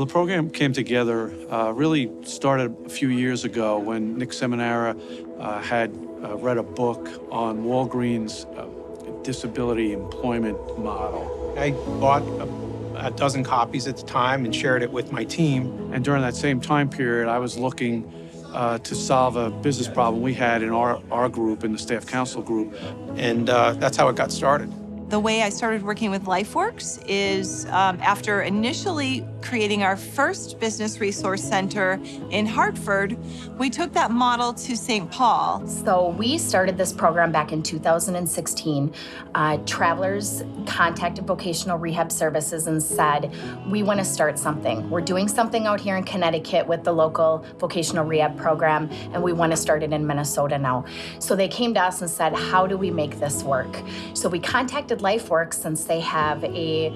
Well, the program came together, really started a few years ago when Nick Seminara had read a book on Walgreens' disability employment model. I bought a dozen copies at the time and shared it with my team. And during that same time period, I was looking to solve a business problem we had in our group, in the staff council group. And that's how it got started. The way I started working with Lifeworks is after initially creating our first business resource center in Hartford, we took that model to St. Paul. So we started this program back in 2016. Travelers contacted Vocational Rehab Services and said, we want to start something. We're doing something out here in Connecticut with the local vocational rehab program, and we want to start it in Minnesota now. So they came to us and said, how do we make this work? So we contacted Lifeworks, since they have a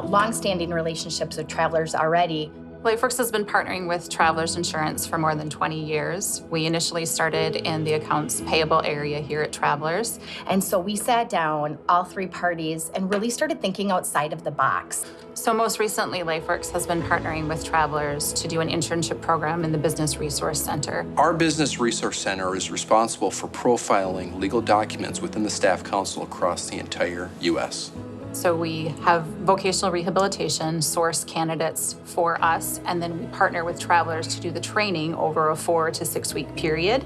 long-standing relationships with travelers already. Lifeworks has been partnering with Travelers Insurance for more than 20 years. We initially started in the accounts payable area here at Travelers. And so we sat down, all three parties, and really started thinking outside of the box. So most recently, Lifeworks has been partnering with Travelers to do an internship program in the Business Resource Center. Our Business Resource Center is responsible for profiling legal documents within the Staff Council across the entire U.S. So we have vocational rehabilitation source candidates for us, and then we partner with Travelers to do the training over a 4 to 6 week period.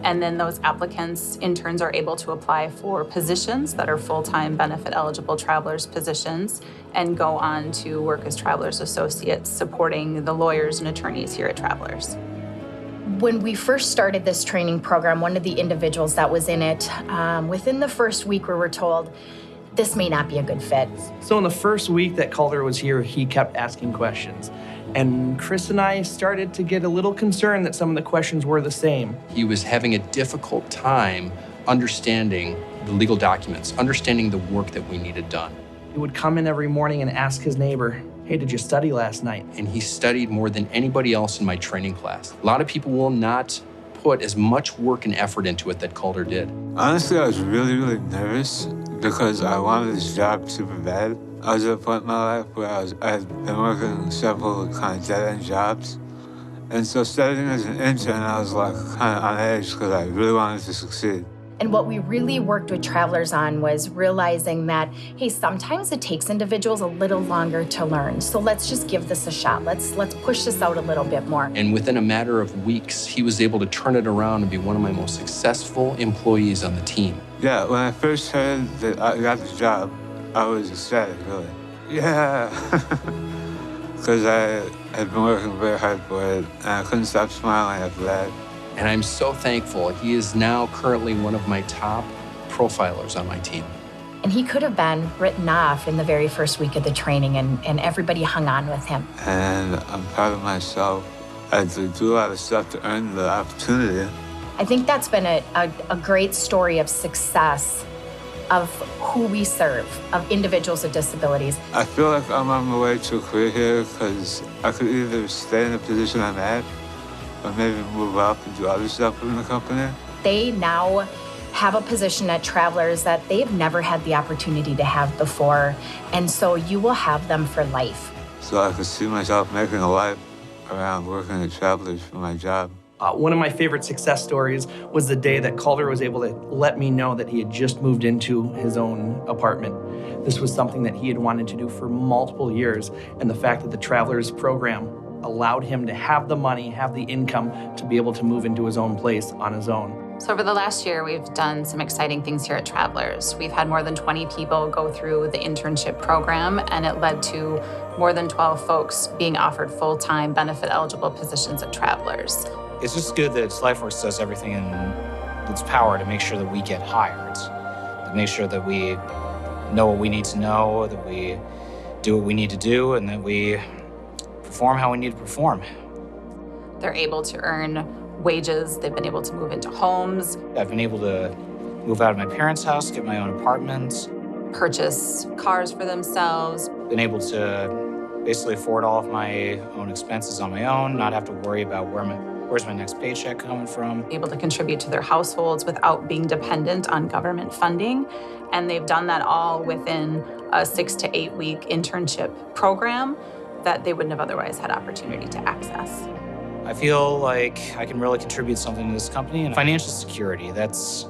And then those applicants, interns, are able to apply for positions that are full-time benefit eligible Travelers positions and go on to work as Travelers associates, supporting the lawyers and attorneys here at Travelers. When we first started this training program, one of the individuals that was in it, within the first week we were told, this may not be a good fit. So in the first week that Calder was here, he kept asking questions. And Chris and I started to get a little concerned that some of the questions were the same. He was having a difficult time understanding the legal documents, understanding the work that we needed done. He would come in every morning and ask his neighbor, hey, did you study last night? And he studied more than anybody else in my training class. A lot of people will not put as much work and effort into it that Calder did. Honestly, I was really nervous because I wanted this job super bad. I was at a point in my life where I had been working several kind of dead-end jobs. And so starting as an intern, I was like kind of on edge because I really wanted to succeed. And what we really worked with Travelers on was realizing that, hey, sometimes it takes individuals a little longer to learn. So let's just give this a shot. Let's push this out a little bit more. And within a matter of weeks, he was able to turn it around and be one of my most successful employees on the team. Yeah, when I first heard that I got the job, I was ecstatic, really. Yeah, because I had been working very hard for it, and I couldn't stop smiling after that. And I'm so thankful. He is now currently one of my top profilers on my team. And he could have been written off in the very first week of the training, and everybody hung on with him. And I'm proud of myself. I had to do a lot of stuff to earn the opportunity. I think that's been a great story of success of who we serve, of individuals with disabilities. I feel like I'm on my way to a career here because I could either stay in the position I'm at or maybe move up and do other stuff within the company. They now have a position at Travelers that they've never had the opportunity to have before, and so you will have them for life. So I could see myself making a life around working at Travelers for my job. One of my favorite success stories was the day that Calder was able to let me know that he had just moved into his own apartment. This was something that he had wanted to do for multiple years, and the fact that the Travelers program allowed him to have the money, have the income to be able to move into his own place on his own. So over the last year, we've done some exciting things here at Travelers. We've had more than 20 people go through the internship program, and it led to more than 12 folks being offered full-time benefit-eligible positions at Travelers. It's just good that Lifeworks does everything in its power to make sure that we get hired, to make sure that we know what we need to know, that we do what we need to do, and that we perform how we need to perform. They're able to earn wages. They've been able to move into homes. I've been able to move out of my parents' house, get my own apartment. Purchase cars for themselves. Been able to basically afford all of my own expenses on my own, not have to worry about where's my next paycheck coming from. Able to contribute to their households without being dependent on government funding. And they've done that all within a 6 to 8 week internship program that they wouldn't have otherwise had opportunity to access. I feel like I can really contribute something to this company, and financial security, it's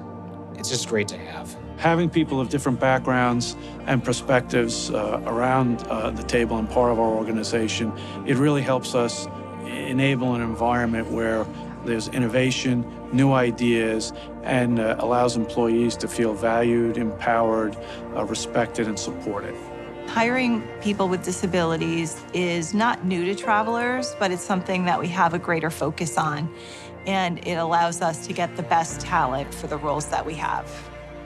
just great to have. Having people of different backgrounds and perspectives around the table and part of our organization, it really helps us enable an environment where there's innovation, new ideas, and allows employees to feel valued, empowered, respected, and supported. Hiring people with disabilities is not new to travelers, but it's something that we have a greater focus on. And it allows us to get the best talent for the roles that we have.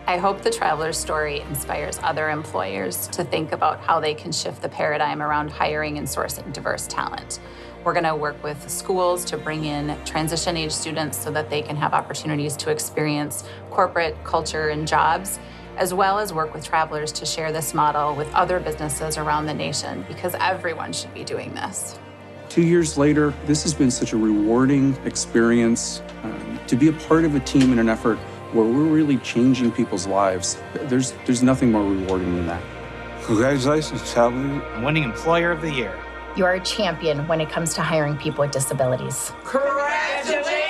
I hope the Traveler's story inspires other employers to think about how they can shift the paradigm around hiring and sourcing diverse talent. We're going to work with schools to bring in transition age students so that they can have opportunities to experience corporate culture and jobs, as well as work with travelers to share this model with other businesses around the nation, because everyone should be doing this. 2 years later, this has been such a rewarding experience to be a part of a team in an effort where we're really changing people's lives. There's nothing more rewarding than that. Congratulations, Traveler. I'm winning Employer of the Year. You are a champion when it comes to hiring people with disabilities. Congratulations!